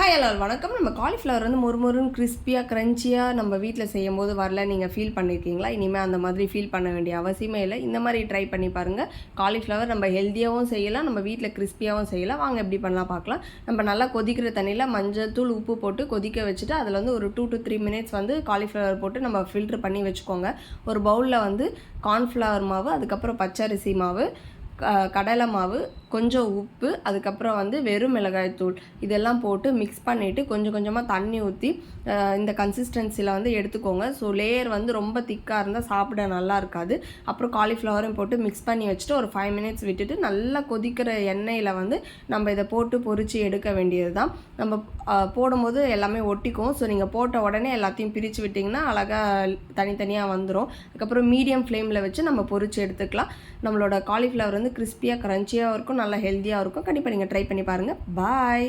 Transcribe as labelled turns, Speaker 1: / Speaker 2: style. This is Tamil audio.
Speaker 1: ஹாய் எல்லாரும் வணக்கம். நம்ம காலிஃப்ளவர் வந்து மொறுமொறுன்னு கிறிஸ்பியாக க்ரன்ச்சியாக நம்ம வீட்டில் செய்யும் போது வரல நீங்கள் ஃபீல் பண்ணியிருக்கீங்களா? இனிமேல் அந்த மாதிரி ஃபீல் பண்ண வேண்டிய அவசியமே இல்லை. இந்த மாதிரி ட்ரை பண்ணி பாருங்கள். காலிஃப்ளவர் நம்ம ஹெல்த்தியாகவும் செய்யலாம், நம்ம வீட்டில் கிறிஸ்பியாகவும் செய்யலாம். வாங்க எப்படி பண்ணலாம் பார்க்கலாம். நம்ம நல்லா கொதிக்கிற தண்ணியில் மஞ்சள் தூள் உப்பு போட்டு கொதிக்க வச்சுட்டு அதில் வந்து ஒரு 2 to 3 minutes வந்து காலிஃப்ளவர் போட்டு நம்ம ஃபில்ட்ரு பண்ணி வச்சுக்கோங்க. ஒரு பவுலில் வந்து கார்ன்ஃப்ளவர் மாவு, அதுக்கப்புறம் பச்சரிசி மாவு, கடலை மாவு, கொஞ்சம் உப்பு, அதுக்கப்புறம் வந்து வெறும் மிளகாய்த்தூள் இதெல்லாம் போட்டு மிக்ஸ் பண்ணிவிட்டு கொஞ்சம் கொஞ்சமாக தண்ணி ஊற்றி இந்த கன்சிஸ்டன்சியில் வந்து எடுத்துக்கோங்க. ஸோ லேயர் வந்து ரொம்ப திக்காக இருந்தால் சாப்பிட நல்லா இருக்காது. அப்புறம் காலிஃப்ளவரும் போட்டு மிக்ஸ் பண்ணி வச்சுட்டு ஒரு 5 minutes விட்டுட்டு நல்லா கொதிக்கிற எண்ணெயில் வந்து நம்ம இதை போட்டு பொரித்து எடுக்க வேண்டியது தான். நம்ம போடும்போது எல்லாமே ஒட்டிக்கும். ஸோ நீங்கள் போட்ட உடனே எல்லாத்தையும் பிரித்து விட்டிங்கன்னா அழகாக தனித்தனியாக வந்துடும். அதுக்கப்புறம் மீடியம் ஃப்ளேமில் வச்சு நம்ம பொரித்து எடுத்துக்கலாம். நம்மளோட காலிஃப்ளவர் வந்து கிறிஸ்பியாக க்ரன்ச்சியாக இருக்கும், நல்லா ஹெல்த்தியாக இருக்கும். கண்டிப்பாக நீங்கள் ட்ரை பண்ணி பாருங்கள். பாய்.